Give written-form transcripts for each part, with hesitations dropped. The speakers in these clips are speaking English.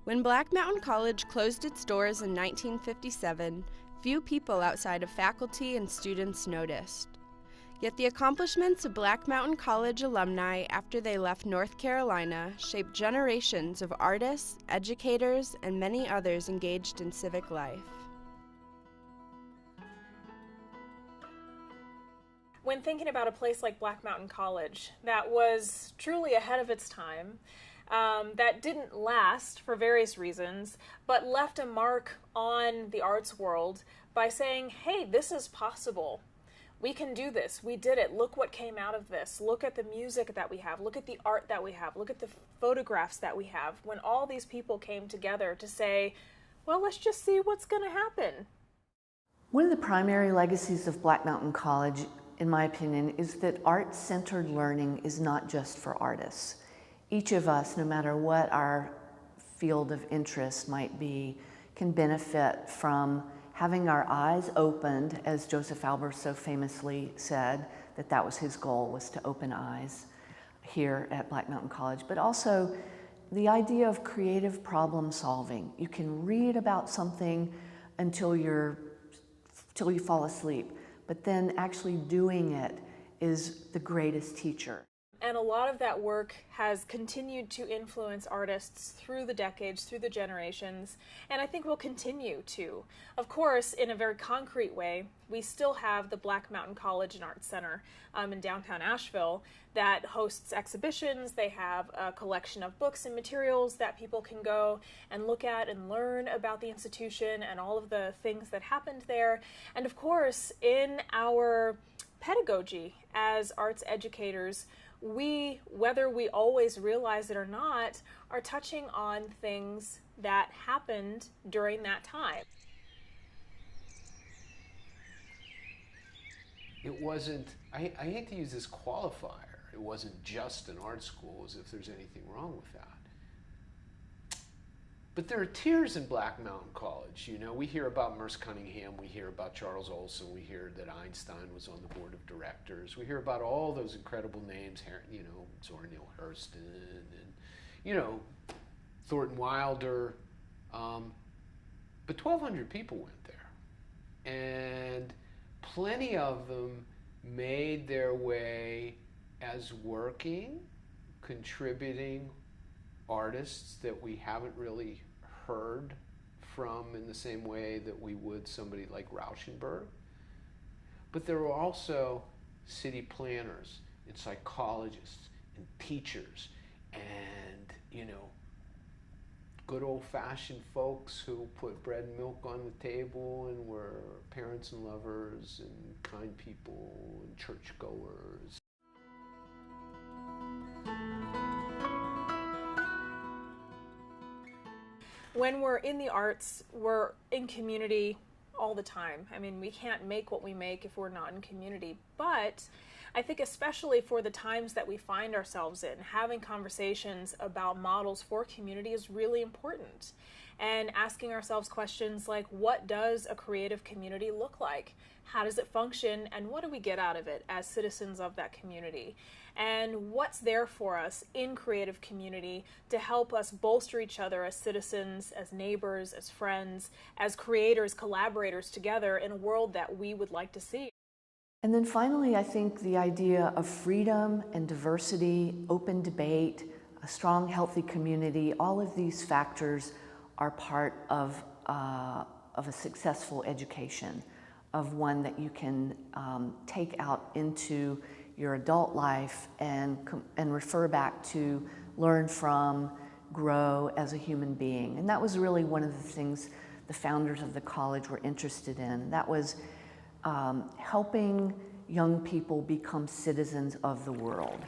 When Black Mountain College closed its doors in 1957, few people outside of faculty and students noticed. Yet the accomplishments of Black Mountain College alumni after they left North Carolina shaped generations of artists, educators, and many others engaged in civic life. When thinking about a place like Black Mountain College that was truly ahead of its time, that didn't last for various reasons, but left a mark on the arts world by saying, hey, this is possible. We can do this. We did it. Look what came out of this. Look at the music that we have. Look at the art that we have. Look at the photographs that we have. When all these people came together to say, well, let's just see what's going to happen. One of the primary legacies of Black Mountain College, in my opinion, is that art-centered learning is not just for artists. Each of us, no matter what our field of interest might be, can benefit from having our eyes opened, as Joseph Albers so famously said, that was his goal, was to open eyes here at Black Mountain College, but also the idea of creative problem solving. You can read about something until you fall asleep, but then actually doing it is the greatest teacher. And a lot of that work has continued to influence artists through the decades, through the generations, and I think will continue to. Of course, in a very concrete way, we still have the Black Mountain College and Arts Center in downtown Asheville that hosts exhibitions. They have a collection of books and materials that people can go and look at and learn about the institution and all of the things that happened there. And of course, in our pedagogy as arts educators, we, whether we always realize it or not, are touching on things that happened during that time. It wasn't, I hate to use this qualifier, it wasn't just an art school, as if there's anything wrong with that. But there are tiers in Black Mountain College. You know, we hear about Merce Cunningham, we hear about Charles Olson, we hear that Einstein was on the board of directors. We hear about all those incredible names, you know, Zora Neale Hurston and, you know, Thornton Wilder. But 1,200 people went there. And plenty of them made their way as working, contributing artists that we haven't really heard from in the same way that we would somebody like Rauschenberg. But there were also city planners and psychologists and teachers and, you know, good old-fashioned folks who put bread and milk on the table and were parents and lovers and kind people and churchgoers. When we're in the arts, we're in community all the time. I mean, we can't make what we make if we're not in community, but I think especially for the times that we find ourselves in, having conversations about models for community is really important. And asking ourselves questions like, what does a creative community look like? How does it function? And what do we get out of it as citizens of that community? And what's there for us in creative community to help us bolster each other as citizens, as neighbors, as friends, as creators, collaborators together in a world that we would like to see? And then finally, I think the idea of freedom and diversity, open debate, a strong, healthy community, all of these factors are part of a successful education, of one that you can take out into your adult life and refer back to, learn from, grow as a human being. And that was really one of the things the founders of the college were interested in. That was helping young people become citizens of the world.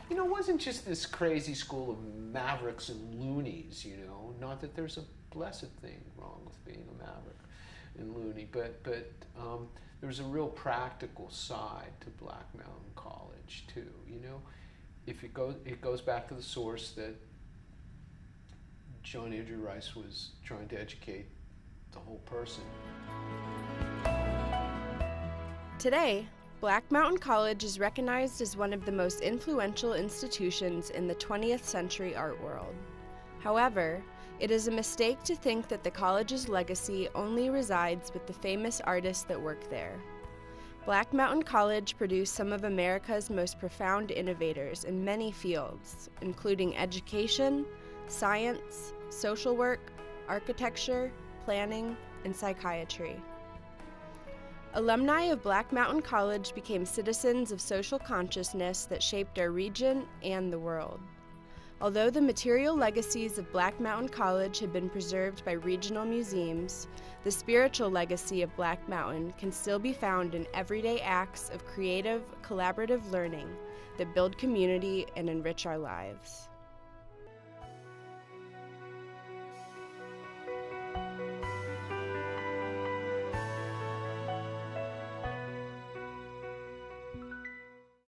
You know, it wasn't just this crazy school of mavericks and loonies, you know. Not that there's a blessed thing wrong with being a maverick and loony, but there's a real practical side to Black Mountain College too, you know. If it goes back to the source that John Andrew Rice was trying to educate the whole person. Today, Black Mountain College is recognized as one of the most influential institutions in the 20th century art world. However, it is a mistake to think that the college's legacy only resides with the famous artists that work there. Black Mountain College produced some of America's most profound innovators in many fields, including education, science, social work, architecture, planning, and psychiatry. Alumni of Black Mountain College became citizens of social consciousness that shaped our region and the world. Although the material legacies of Black Mountain College have been preserved by regional museums, the spiritual legacy of Black Mountain can still be found in everyday acts of creative, collaborative learning that build community and enrich our lives.